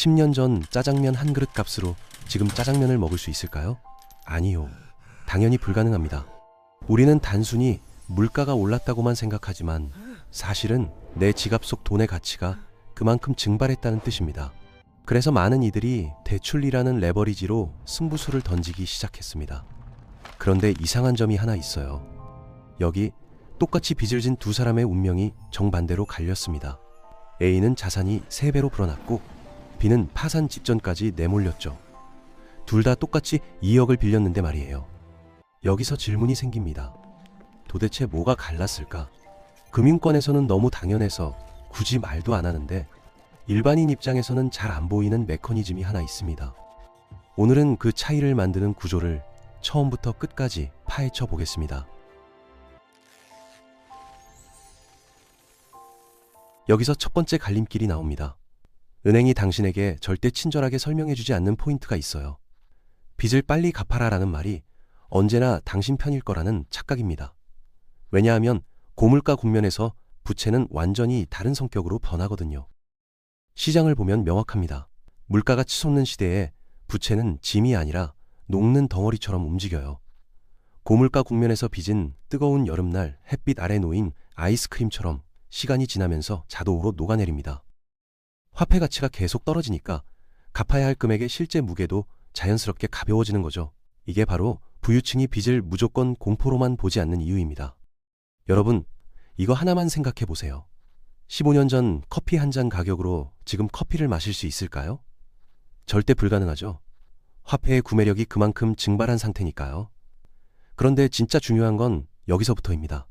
10년 전 짜장면 한 그릇 값으로 지금 짜장면을 먹을 수 있을까요? 아니요. 당연히 불가능합니다. 우리는 단순히 물가가 올랐다고만 생각하지만 사실은 내 지갑 속 돈의 가치가 그만큼 증발했다는 뜻입니다. 그래서 많은 이들이 대출이라는 레버리지로 승부수를 던지기 시작했습니다. 그런데 이상한 점이 하나 있어요. 여기 똑같이 빚을 진 두 사람의 운명이 정반대로 갈렸습니다. A는 자산이 3배로 불어났고 B는 파산 직전까지 내몰렸죠. 둘 다 똑같이 2억을 빌렸는데 말이에요. 여기서 질문이 생깁니다. 도대체 뭐가 갈랐을까? 금융권에서는 너무 당연해서 굳이 말도 안 하는데 일반인 입장에서는 잘 안 보이는 메커니즘이 하나 있습니다. 오늘은 그 차이를 만드는 구조를 처음부터 끝까지 파헤쳐 보겠습니다. 여기서 첫 번째 갈림길이 나옵니다. 은행이 당신에게 절대 친절하게 설명해주지 않는 포인트가 있어요. 빚을 빨리 갚아라라는 말이 언제나 당신 편일 거라는 착각입니다. 왜냐하면 고물가 국면에서 부채는 완전히 다른 성격으로 변하거든요. 시장을 보면 명확합니다. 물가가 치솟는 시대에 부채는 짐이 아니라 녹는 덩어리처럼 움직여요. 고물가 국면에서 빚은 뜨거운 여름날 햇빛 아래 놓인 아이스크림처럼 시간이 지나면서 자동으로 녹아내립니다. 화폐 가치가 계속 떨어지니까 갚아야 할 금액의 실제 무게도 자연스럽게 가벼워지는 거죠. 이게 바로 부유층이 빚을 무조건 공포로만 보지 않는 이유입니다. 여러분, 이거 하나만 생각해 보세요. 15년 전 커피 한 잔 가격으로 지금 커피를 마실 수 있을까요? 절대 불가능하죠. 화폐의 구매력이 그만큼 증발한 상태니까요. 그런데 진짜 중요한 건 여기서부터입니다.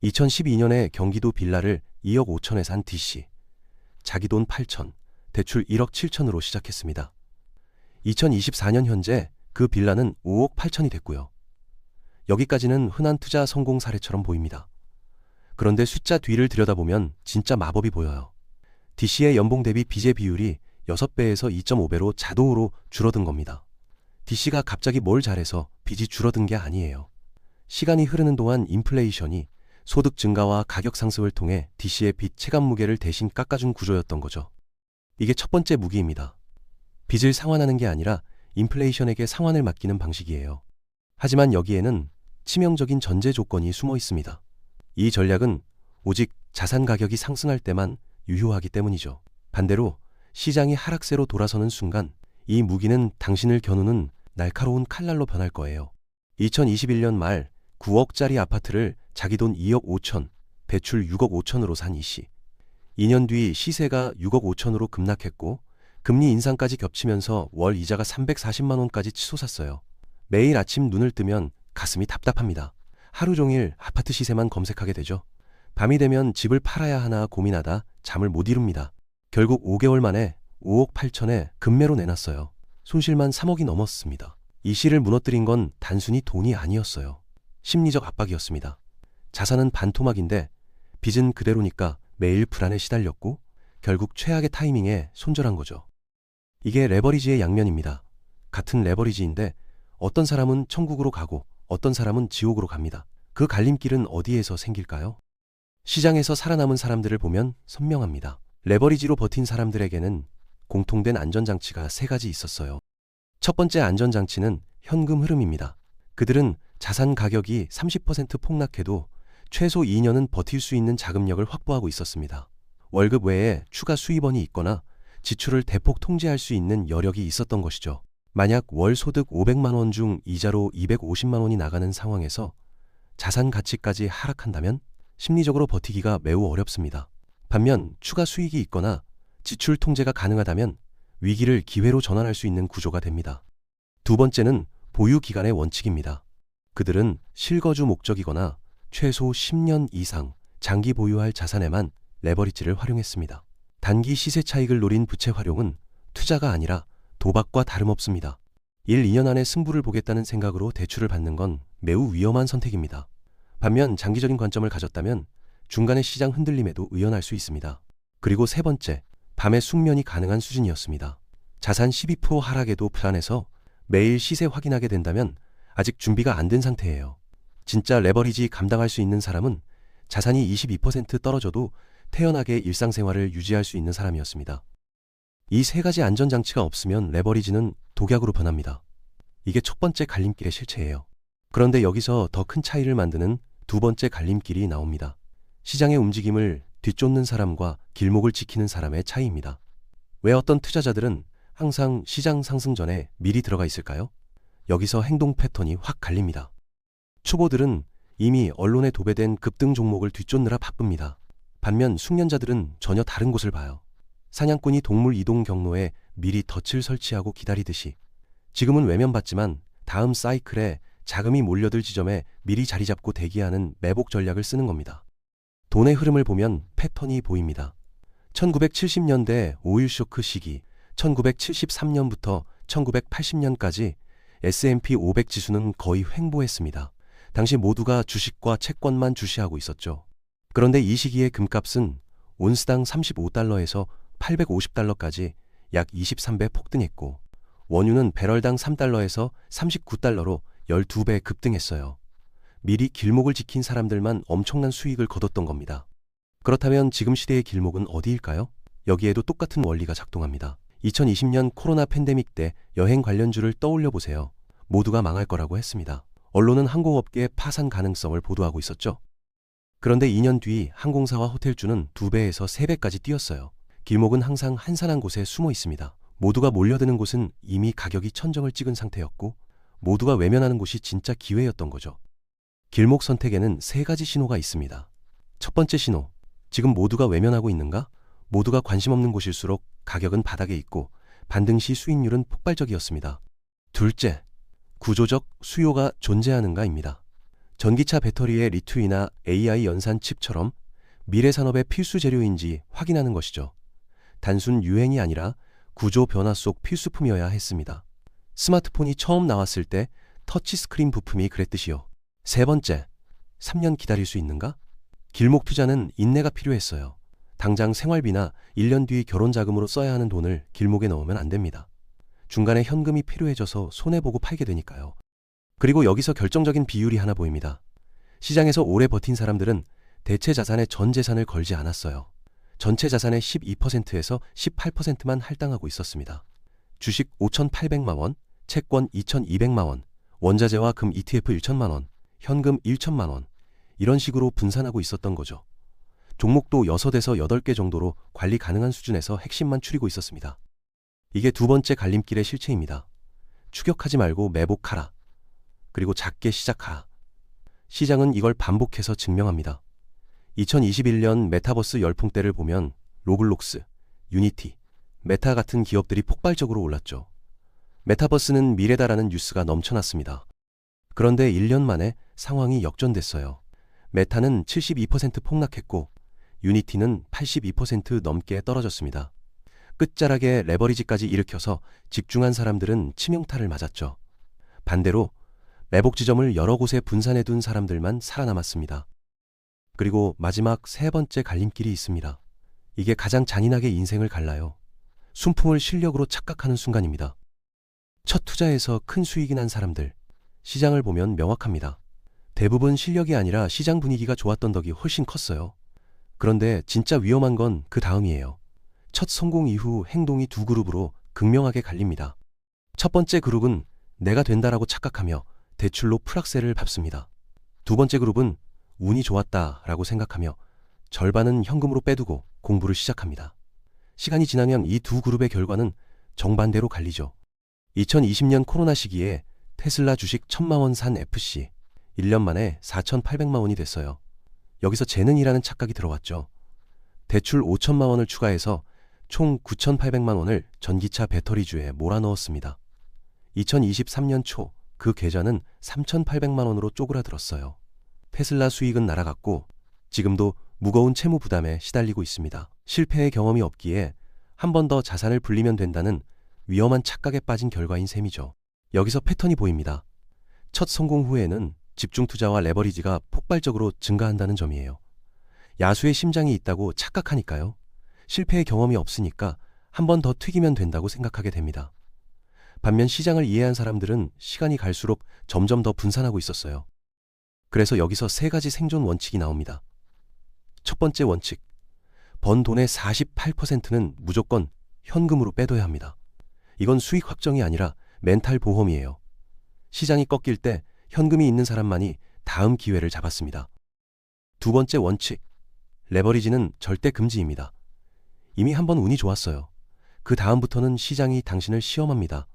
2012년에 경기도 빌라를 2억 5천에 산 D씨. 자기 돈 8천, 대출 1억 7천으로 시작했습니다. 2024년 현재 그 빌라는 5억 8천이 됐고요. 여기까지는 흔한 투자 성공 사례처럼 보입니다. 그런데 숫자 뒤를 들여다보면 진짜 마법이 보여요. D씨의 연봉 대비 빚의 비율이 6배에서 2.5배로 자동으로 줄어든 겁니다. D씨가 갑자기 뭘 잘해서 빚이 줄어든 게 아니에요. 시간이 흐르는 동안 인플레이션이 소득 증가와 가격 상승을 통해 D씨의 빚 체감 무게를 대신 깎아준 구조였던 거죠. 이게 첫 번째 무기입니다. 빚을 상환하는 게 아니라 인플레이션에게 상환을 맡기는 방식이에요. 하지만 여기에는 치명적인 전제 조건이 숨어 있습니다. 이 전략은 오직 자산 가격이 상승할 때만 유효하기 때문이죠. 반대로 시장이 하락세로 돌아서는 순간 이 무기는 당신을 겨누는 날카로운 칼날로 변할 거예요. 2021년 말 9억짜리 아파트를 자기 돈 2억 5천, 대출 6억 5천으로 산 E씨. 2년 뒤 시세가 6억 5천으로 급락했고 금리 인상까지 겹치면서 월 이자가 340만 원까지 치솟았어요. 매일 아침 눈을 뜨면 가슴이 답답합니다. 하루 종일 아파트 시세만 검색하게 되죠. 밤이 되면 집을 팔아야 하나 고민하다 잠을 못 이룹니다. 결국 5개월 만에 5억 8천에 급매로 내놨어요. 손실만 3억이 넘었습니다. E씨를 무너뜨린 건 단순히 돈이 아니었어요. 심리적 압박이었습니다. 자산은 반토막인데 빚은 그대로니까 매일 불안에 시달렸고 결국 최악의 타이밍에 손절한 거죠. 이게 레버리지의 양면입니다. 같은 레버리지인데 어떤 사람은 천국으로 가고 어떤 사람은 지옥으로 갑니다. 그 갈림길은 어디에서 생길까요? 시장에서 살아남은 사람들을 보면 선명합니다. 레버리지로 버틴 사람들에게는 공통된 안전장치가 3가지 있었어요. 첫 번째 안전장치는 현금 흐름입니다. 그들은 자산 가격이 30% 폭락해도 최소 2년은 버틸 수 있는 자금력을 확보하고 있었습니다. 월급 외에 추가 수입원이 있거나 지출을 대폭 통제할 수 있는 여력이 있었던 것이죠. 만약 월 소득 500만 원 중 이자로 250만 원이 나가는 상황에서 자산 가치까지 하락한다면 심리적으로 버티기가 매우 어렵습니다. 반면 추가 수익이 있거나 지출 통제가 가능하다면 위기를 기회로 전환할 수 있는 구조가 됩니다. 두 번째는 보유 기간의 원칙입니다. 그들은 실거주 목적이거나 최소 10년 이상 장기 보유할 자산에만 레버리지를 활용했습니다. 단기 시세 차익을 노린 부채 활용은 투자가 아니라 도박과 다름없습니다. 1, 2년 안에 승부를 보겠다는 생각으로 대출을 받는 건 매우 위험한 선택입니다. 반면 장기적인 관점을 가졌다면 중간의 시장 흔들림에도 의연할 수 있습니다. 그리고 세 번째, 밤의 숙면이 가능한 수준이었습니다. 자산 12% 하락에도 불안해서 매일 시세 확인하게 된다면 아직 준비가 안 된 상태예요. 진짜 레버리지 감당할 수 있는 사람은 자산이 22% 떨어져도 태연하게 일상생활을 유지할 수 있는 사람이었습니다. 이 세 가지 안전장치가 없으면 레버리지는 독약으로 변합니다. 이게 첫 번째 갈림길의 실체예요. 그런데 여기서 더 큰 차이를 만드는 두 번째 갈림길이 나옵니다. 시장의 움직임을 뒤쫓는 사람과 길목을 지키는 사람의 차이입니다. 왜 어떤 투자자들은 항상 시장 상승 전에 미리 들어가 있을까요? 여기서 행동 패턴이 확 갈립니다. 초보들은 이미 언론에 도배된 급등 종목을 뒤쫓느라 바쁩니다. 반면 숙련자들은 전혀 다른 곳을 봐요. 사냥꾼이 동물 이동 경로에 미리 덫을 설치하고 기다리듯이 지금은 외면받지만 다음 사이클에 자금이 몰려들 지점에 미리 자리 잡고 대기하는 매복 전략을 쓰는 겁니다. 돈의 흐름을 보면 패턴이 보입니다. 1970년대 오일 쇼크 시기, 1973년부터 1980년까지 S&P 500 지수는 거의 횡보했습니다. 당시 모두가 주식과 채권만 주시하고 있었죠. 그런데 이 시기의 금값은 온스당 35달러에서 850달러까지 약 23배 폭등했고 원유는 배럴당 3달러에서 39달러로 12배 급등했어요. 미리 길목을 지킨 사람들만 엄청난 수익을 거뒀던 겁니다. 그렇다면 지금 시대의 길목은 어디일까요? 여기에도 똑같은 원리가 작동합니다. 2020년 코로나 팬데믹 때 여행 관련주를 떠올려 보세요. 모두가 망할 거라고 했습니다. 언론은 항공업계의 파산 가능성을 보도하고 있었죠. 그런데 2년 뒤 항공사와 호텔주는 2배에서 3배까지 뛰었어요. 길목은 항상 한산한 곳에 숨어 있습니다. 모두가 몰려드는 곳은 이미 가격이 천정을 찍은 상태였고 모두가 외면하는 곳이 진짜 기회였던 거죠. 길목 선택에는 세 가지 신호가 있습니다. 첫 번째 신호, 지금 모두가 외면하고 있는가? 모두가 관심 없는 곳일수록 가격은 바닥에 있고 반등 시 수익률은 폭발적이었습니다. 둘째, 구조적 수요가 존재하는가입니다. 전기차 배터리의 리튬이나 AI 연산 칩처럼 미래 산업의 필수 재료인지 확인하는 것이죠. 단순 유행이 아니라 구조 변화 속 필수품이어야 했습니다. 스마트폰이 처음 나왔을 때 터치스크린 부품이 그랬듯이요. 세 번째, 3년 기다릴 수 있는가? 길목 투자는 인내가 필요했어요. 당장 생활비나 1년 뒤 결혼 자금으로 써야 하는 돈을 길목에 넣으면 안 됩니다. 중간에 현금이 필요해져서 손해보고 팔게 되니까요. 그리고 여기서 결정적인 비율이 하나 보입니다. 시장에서 오래 버틴 사람들은 대체 자산의 전 재산을 걸지 않았어요. 전체 자산의 12%에서 18%만 할당하고 있었습니다. 주식 5,800만 원, 채권 2,200만 원, 원자재와 금 ETF 1천만 원, 현금 1천만 원, 이런 식으로 분산하고 있었던 거죠. 종목도 6에서 8개 정도로 관리 가능한 수준에서 핵심만 추리고 있었습니다. 이게 두 번째 갈림길의 실체입니다. 추격하지 말고 매복하라. 그리고 작게 시작하라. 시장은 이걸 반복해서 증명합니다. 2021년 메타버스 열풍 때를 보면 로블록스, 유니티, 메타 같은 기업들이 폭발적으로 올랐죠. 메타버스는 미래다라는 뉴스가 넘쳐났습니다. 그런데 1년 만에 상황이 역전됐어요. 메타는 72% 폭락했고 유니티는 82% 넘게 떨어졌습니다. 끝자락에 레버리지까지 일으켜서 집중한 사람들은 치명타를 맞았죠. 반대로 매복 지점을 여러 곳에 분산해둔 사람들만 살아남았습니다. 그리고 마지막 세 번째 갈림길이 있습니다. 이게 가장 잔인하게 인생을 갈라요. 순풍을 실력으로 착각하는 순간입니다. 첫 투자에서 큰 수익이 난 사람들, 시장을 보면 명확합니다. 대부분 실력이 아니라 시장 분위기가 좋았던 덕이 훨씬 컸어요. 그런데 진짜 위험한 건 그 다음이에요. 첫 성공 이후 행동이 두 그룹으로 극명하게 갈립니다. 첫 번째 그룹은 내가 된다라고 착각하며 대출로 풀악셀을 밟습니다. 두 번째 그룹은 운이 좋았다라고 생각하며 절반은 현금으로 빼두고 공부를 시작합니다. 시간이 지나면 이 두 그룹의 결과는 정반대로 갈리죠. 2020년 코로나 시기에 테슬라 주식 1,000만 원 산 FC, 1년 만에 4,800만 원이 됐어요. 여기서 재능이라는 착각이 들어왔죠. 대출 5천만 원을 추가해서 총 9,800만 원을 전기차 배터리주에 몰아넣었습니다. 2023년 초 그 계좌는 3,800만 원으로 쪼그라들었어요. 테슬라 수익은 날아갔고 지금도 무거운 채무 부담에 시달리고 있습니다. 실패의 경험이 없기에 한 번 더 자산을 불리면 된다는 위험한 착각에 빠진 결과인 셈이죠. 여기서 패턴이 보입니다. 첫 성공 후에는 집중 투자와 레버리지가 폭발적으로 증가한다는 점이에요. 야수의 심장이 있다고 착각하니까요. 실패의 경험이 없으니까 한 번 더 튀기면 된다고 생각하게 됩니다. 반면 시장을 이해한 사람들은 시간이 갈수록 점점 더 분산하고 있었어요. 그래서 여기서 세 가지 생존 원칙이 나옵니다. 첫 번째 원칙, 번 돈의 48%는 무조건 현금으로 빼둬야 합니다. 이건 수익 확정이 아니라 멘탈 보험이에요. 시장이 꺾일 때 현금이 있는 사람만이 다음 기회를 잡았습니다. 두 번째 원칙, 레버리지는 절대 금지입니다. 이미 한번 운이 좋았어요. 그 다음부터는 시장이 당신을 시험합니다.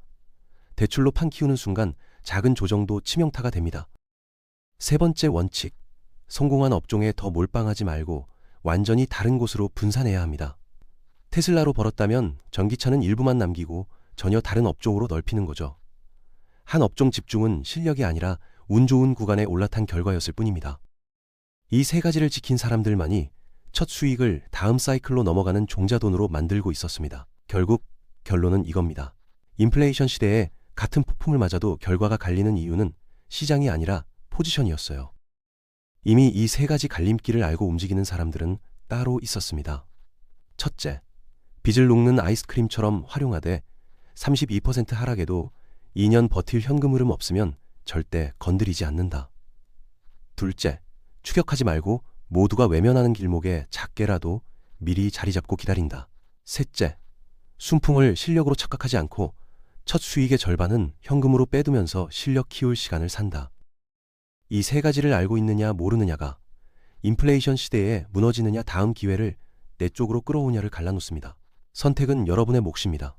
대출로 판 키우는 순간 작은 조정도 치명타가 됩니다. 세 번째 원칙, 성공한 업종에 더 몰빵하지 말고 완전히 다른 곳으로 분산해야 합니다. 테슬라로 벌었다면 전기차는 일부만 남기고 전혀 다른 업종으로 넓히는 거죠. 한 업종 집중은 실력이 아니라 운 좋은 구간에 올라탄 결과였을 뿐입니다. 이 세 가지를 지킨 사람들만이 첫 수익을 다음 사이클로 넘어가는 종자돈으로 만들고 있었습니다. 결국 결론은 이겁니다. 인플레이션 시대에 같은 폭풍을 맞아도 결과가 갈리는 이유는 시장이 아니라 포지션이었어요. 이미 이 세 가지 갈림길을 알고 움직이는 사람들은 따로 있었습니다. 첫째, 빚을 녹는 아이스크림처럼 활용하되 32% 하락에도 2년 버틸 현금 흐름 없으면 절대 건드리지 않는다. 둘째, 추격하지 말고 모두가 외면하는 길목에 작게라도 미리 자리 잡고 기다린다. 셋째, 순풍을 실력으로 착각하지 않고 첫 수익의 절반은 현금으로 빼두면서 실력 키울 시간을 산다. 이 세 가지를 알고 있느냐 모르느냐가 인플레이션 시대에 무너지느냐 다음 기회를 내 쪽으로 끌어오냐를 갈라놓습니다. 선택은 여러분의 몫입니다.